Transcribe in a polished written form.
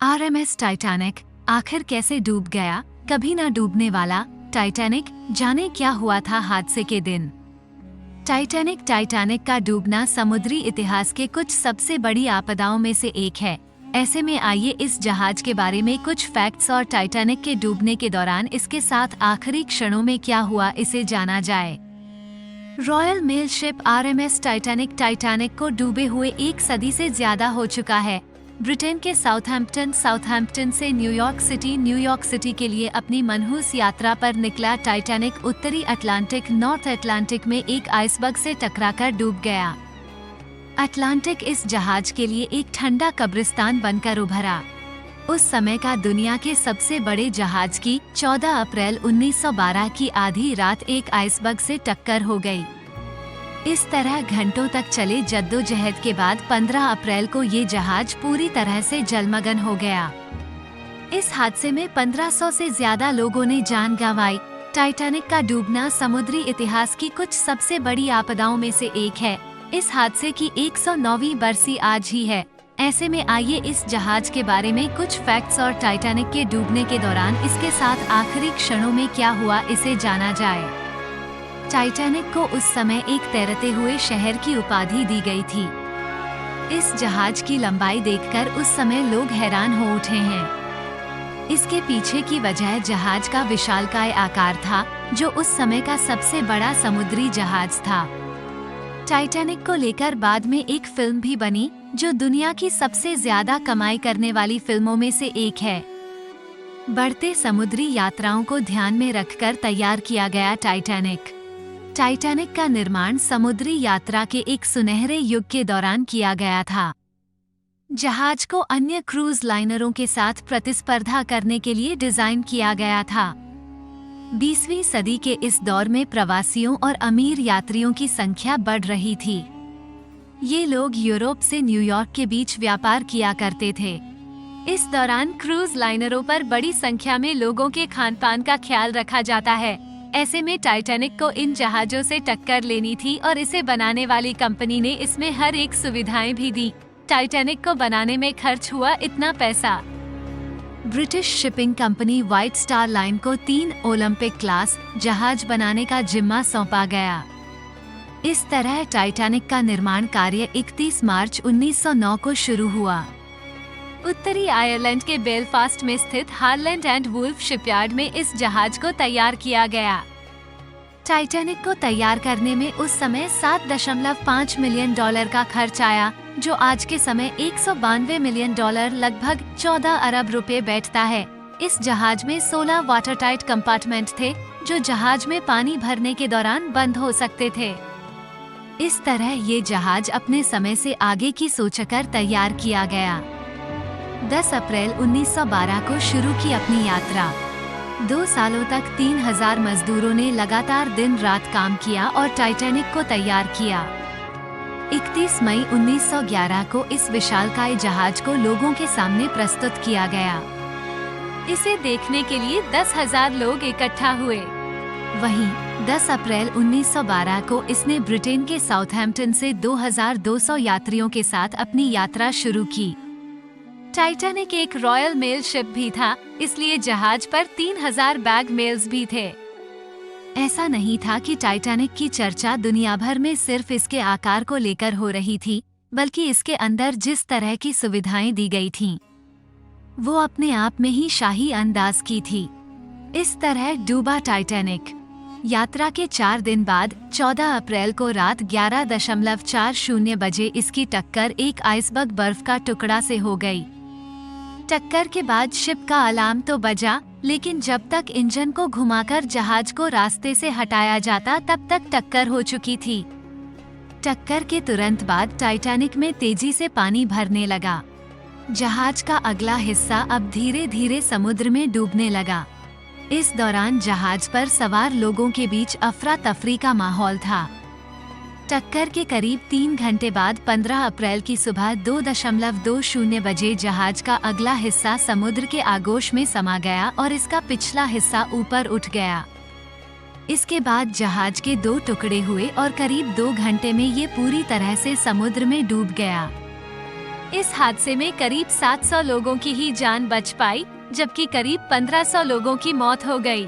RMS Titanic आखिर कैसे डूब गया? कभी ना डूबने वाला टाइटैनिक, जाने क्या हुआ था हादसे के दिन। टाइटैनिक का डूबना समुद्री इतिहास के कुछ सबसे बड़ी आपदाओं में से एक है। ऐसे में आइए इस जहाज के बारे में कुछ फैक्ट्स और टाइटैनिक के डूबने के दौरान इसके साथ आखिरी क्षणों में क्या हुआ इसे जाना जाए। Royal mail ship RMS Titanic को डूबे हुए एक सदी से ज्यादा हो चुका है। ब्रिटेन के साउथहैम्पटन से न्यूयॉर्क सिटी के लिए अपनी मनहूस यात्रा पर निकला टाइटैनिक उत्तरी नॉर्थ अटलांटिक में एक आइसबर्ग से टकराकर डूब गया। अटलांटिक इस जहाज के लिए एक ठंडा कब्रिस्तान बनकर उभरा। उस समय का दुनिया के सबसे बड़े जहाज की 14 अप्रैल 1912 की आधी रात एक आइसबर्ग से टक्कर हो गई। इस तरह घंटों तक चले जद्दोजहद के बाद 15 अप्रैल को ये जहाज पूरी तरह से जलमग्न हो गया। इस हादसे में 1500 से ज्यादा लोगों ने जान गंवाई। टाइटैनिक का डूबना समुद्री इतिहास की कुछ सबसे बड़ी आपदाओं में से एक है। इस हादसे की 109वीं बरसी आज ही है। ऐसे में आइए इस जहाज के बारे में कुछ फैक्ट्स और टाइटैनिक के डूबने के दौरान इसके साथ आखिरी क्षणों में क्या हुआ इसे जाना जाए। टाइटैनिक को उस समय एक तैरते हुए शहर की उपाधि दी गई थी। इस जहाज की लंबाई देखकर उस समय लोग हैरान हो उठे हैं। इसके पीछे की वजह जहाज का विशालकाय आकार था, जो उस समय का सबसे बड़ा समुद्री जहाज था। टाइटैनिक को लेकर बाद में एक फिल्म भी बनी, जो दुनिया की सबसे ज्यादा कमाई करने वाली फिल्मों में से एक है। बढ़ते समुद्री यात्राओं को ध्यान में रखकर तैयार किया गया टाइटैनिक का निर्माण समुद्री यात्रा के एक सुनहरे युग के दौरान किया गया था। जहाज को अन्य क्रूज लाइनरों के साथ प्रतिस्पर्धा करने के लिए डिजाइन किया गया था। 20वीं सदी के इस दौर में प्रवासियों और अमीर यात्रियों की संख्या बढ़ रही थी। ये लोग यूरोप से न्यूयॉर्क के बीच व्यापार किया करते थे। इस दौरान क्रूज लाइनरों पर बड़ी संख्या में लोगों के खान-पान का ख्याल रखा जाता है। ऐसे में टाइटैनिक को इन जहाजों से टक्कर लेनी थी और इसे बनाने वाली कंपनी ने इसमें हर एक सुविधाएं भी दी। टाइटैनिक को बनाने में खर्च हुआ इतना पैसा। British shipping company white star line को 3 ओलंपिक क्लास जहाज बनाने का जिम्मा सौंपा गया। इस तरह टाइटैनिक का निर्माण कार्य 31 मार्च 1909 को शुरू हुआ। उत्तरी आयरलैंड के बेलफास्ट में स्थित हारलैंड एंड वुल्फ शिपयार्ड में इस जहाज को तैयार किया गया। टाइटैनिक को तैयार करने में उस समय $7.5 मिलियन का खर्च आया, जो आज के समय $192 मिलियन लगभग 14 अरब रुपए बैठता है। इस जहाज में 16 वाटरटाइट कंपार्टमेंट थे, जो जहाज में पानी भरने के दौरान बंद हो सकते थे। इस तरह ये जहाज अपने समय से आगे की सोचकर तैयार किया गया। 10 अप्रैल 1912 को शुरू की अपनी यात्रा। 2 सालों तक 3000 मजदूरों ने लगातार दिन रात काम किया और टाइटैनिक को तैयार किया। 31 मई 1911 को इस विशालकाय जहाज को लोगों के सामने प्रस्तुत किया गया। इसे देखने के लिए 10,000 लोग इकट्ठा हुए। वहीं 10 अप्रैल 1912 को इसने ब्रिटेन के साउथहैम्पटन से 2200 यात्रियों के साथ अपनी यात्रा शुरू की। टाइटैनिक एक रॉयल मेल शिप भी था, इसलिए जहाज पर 3000 बैग मेल्स भी थे। ऐसा नहीं था कि टाइटैनिक की चर्चा दुनिया भर में सिर्फ इसके आकार को लेकर हो रही थी, बल्कि इसके अंदर जिस तरह की सुविधाएं दी गई थीं, वो अपने आप में ही शाही अंदाज की थी। इस तरह डूबा टाइटैनिक। यात्रा के 4 दिन बाद 14 अप्रैल को रात 11:40 बजे इसकी टक्कर एक आइसबर्ग बर्फ का टुकड़ा से हो गई। टक्कर के बाद शिप का अलार्म तो बजा, लेकिन जब तक इंजन को घुमाकर जहाज को रास्ते से हटाया जाता तब तक टक्कर हो चुकी थी। टक्कर के तुरंत बाद टाइटैनिक में तेजी से पानी भरने लगा। जहाज का अगला हिस्सा अब धीरे धीरे समुद्र में डूबने लगा। इस दौरान जहाज पर सवार लोगों के बीच अफरा तफरी का माहौल था। टक्कर के करीब 3 घंटे बाद 15 अप्रैल की सुबह 2:20 बजे जहाज का अगला हिस्सा समुद्र के आगोश में समा गया और इसका पिछला हिस्सा ऊपर उठ गया। इसके बाद जहाज के 2 टुकड़े हुए और करीब 2 घंटे में ये पूरी तरह से समुद्र में डूब गया। इस हादसे में करीब 700 लोगों की ही जान बच पाई, जबकि करीब 1500 लोगों की मौत हो गई।